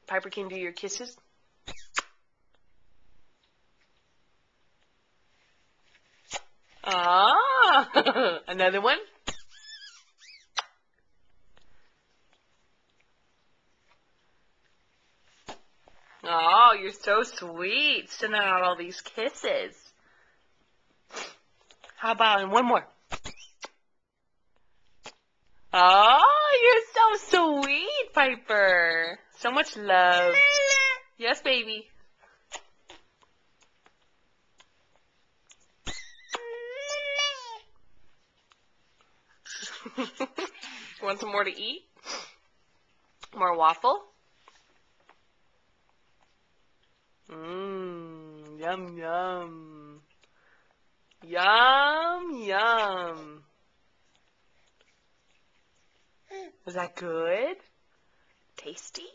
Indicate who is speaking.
Speaker 1: Piper can do your kisses. Ah, another one. Oh, you're so sweet, sending out all these kisses. How about one more? Oh, you're so sweet, Piper. So much love. Yes, baby. Want some more to eat? More waffle? Mmm, yum, yum. Yum, yum. Is that good? Tasty?